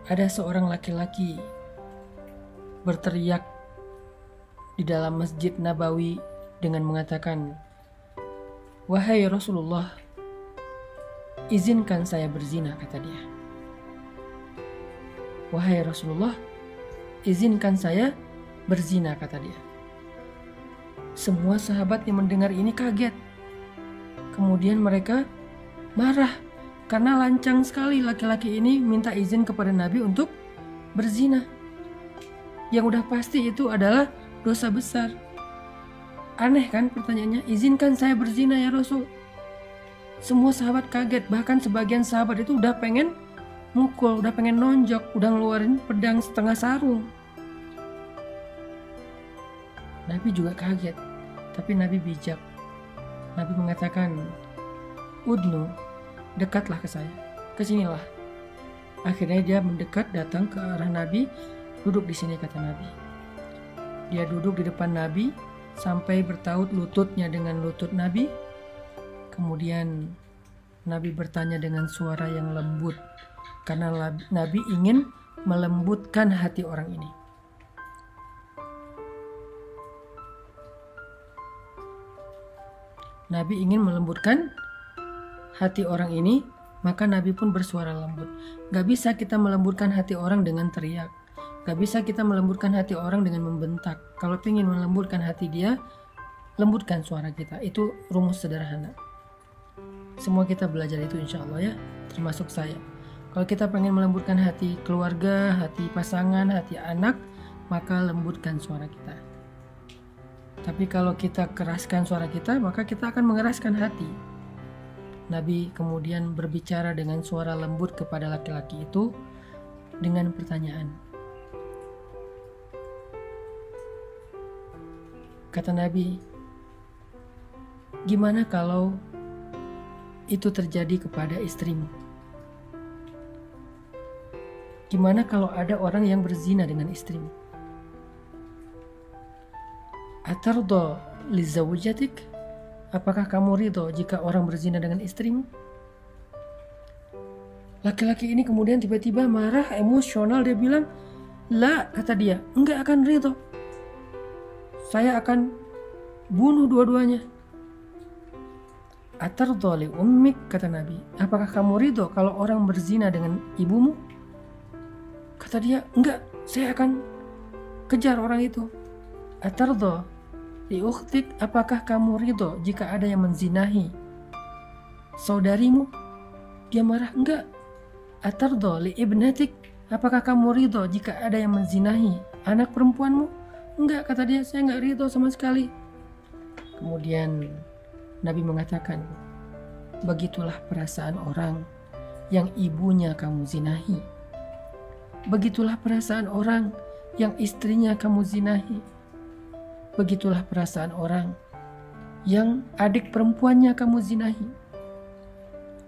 ada seorang laki-laki berteriak di dalam Masjid Nabawi dengan mengatakan, "Wahai Rasulullah, izinkan saya berzina," kata dia. "Wahai Rasulullah, izinkan saya berzina," kata dia. Semua sahabat yang mendengar ini kaget. Kemudian mereka marah karena lancang sekali laki-laki ini minta izin kepada Nabi untuk berzina. Yang udah pasti itu adalah dosa besar. Aneh kan pertanyaannya, izinkan saya berzina ya Rasul. Semua sahabat kaget, bahkan sebagian sahabat itu udah pengen mukul, udah pengen nonjok, udah ngeluarin pedang setengah sarung. Nabi juga kaget, tapi Nabi bijak. Nabi mengatakan, "Udnu, dekatlah ke saya, kesinilah." Akhirnya dia mendekat, datang ke arah Nabi, "Duduk di sini," kata Nabi. Dia duduk di depan Nabi sampai bertaut lututnya dengan lutut Nabi. Kemudian Nabi bertanya dengan suara yang lembut, karena Nabi ingin melembutkan hati orang ini. Nabi ingin melembutkan hati orang ini, maka Nabi pun bersuara lembut. Gak bisa kita melembutkan hati orang dengan teriak. Gak bisa kita melembutkan hati orang dengan membentak. Kalau ingin melembutkan hati dia, lembutkan suara kita. Itu rumus sederhana. Semua kita belajar itu insya Allah ya, termasuk saya. Kalau kita pengen melembutkan hati keluarga, hati pasangan, hati anak, maka lembutkan suara kita. Tapi kalau kita keraskan suara kita, maka kita akan mengeraskan hati. Nabi kemudian berbicara dengan suara lembut kepada laki-laki itu dengan pertanyaan. Kata Nabi, "Gimana kalau itu terjadi kepada istrimu? Gimana kalau ada orang yang berzina dengan istrimu? Atardo li zawjatik? Apakah kamu ridho jika orang berzina dengan istrimu?" Laki-laki ini kemudian tiba-tiba marah, emosional. Dia bilang, "La," kata dia, "enggak akan ridho. Saya akan bunuh dua-duanya." "Atardo li ummik," kata Nabi, "apakah kamu ridho kalau orang berzina dengan ibumu?" Kata dia, "Enggak, saya akan kejar orang itu." "Atardo li ukhtik," apakah kamu ridho jika ada yang menzinahi saudarimu? Dia marah, "Enggak." "Atardo li ibnatik," apakah kamu ridho jika ada yang menzinahi anak perempuanmu? "Enggak," kata dia, "saya enggak ridho sama sekali." Kemudian Nabi mengatakan, "Begitulah perasaan orang yang ibunya kamu zinahi. Begitulah perasaan orang yang istrinya kamu zinahi. Begitulah perasaan orang yang adik perempuannya kamu zinahi.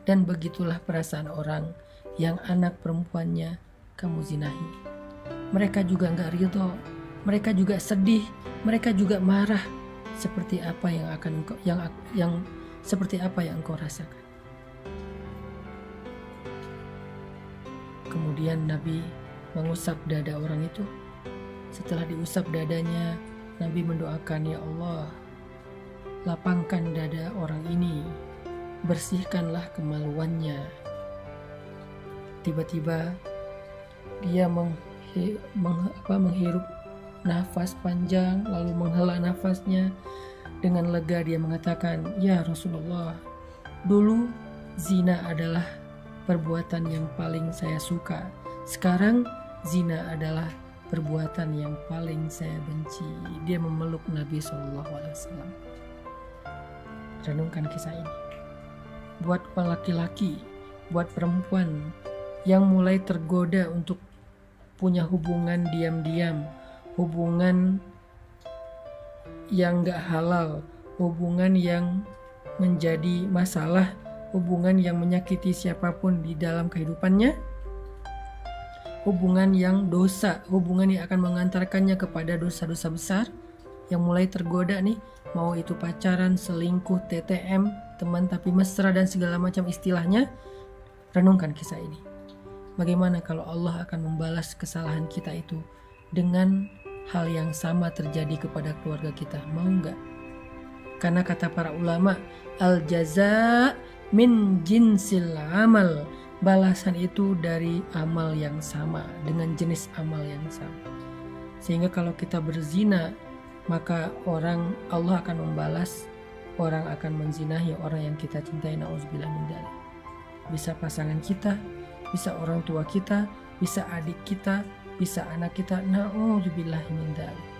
Dan begitulah perasaan orang yang anak perempuannya kamu zinahi." Mereka juga enggak ridho, mereka juga sedih, mereka juga marah, seperti apa yang akan seperti apa yang engkau rasakan. Kemudian Nabi mengusap dada orang itu. Setelah diusap dadanya, Nabi mendoakan, "Ya Allah, lapangkan dada orang ini, bersihkanlah kemaluannya." Tiba-tiba dia menghirup nafas panjang, lalu menghela nafasnya. Dengan lega dia mengatakan, "Ya Rasulullah, dulu zina adalah perbuatan yang paling saya suka. Sekarang zina adalah perbuatan yang paling saya benci." Dia memeluk Nabi SAW. Renungkan kisah ini. Buat laki-laki, buat perempuan yang mulai tergoda untuk punya hubungan diam-diam, hubungan yang gak halal, hubungan yang menjadi masalah, hubungan yang menyakiti siapapun di dalam kehidupannya, hubungan yang dosa, hubungan yang akan mengantarkannya kepada dosa-dosa besar, yang mulai tergoda nih, mau itu pacaran, selingkuh, TTM, teman tapi mesra dan segala macam istilahnya. Renungkan kisah ini. bagaimana kalau Allah akan membalas kesalahan kita itu dengan hal yang sama terjadi kepada keluarga kita? Mau nggak? Karena kata para ulama, al jaza min jinsil amal, balasan itu dari amal yang sama, dengan jenis amal yang sama. Sehingga kalau kita berzina, maka Allah akan membalas, orang akan menzinahi orang yang kita cintai, na'udzubillah min dzalik. Bisa pasangan kita, bisa orang tua kita, bisa adik kita, bisa anak kita, na'udzubillah min dzalik.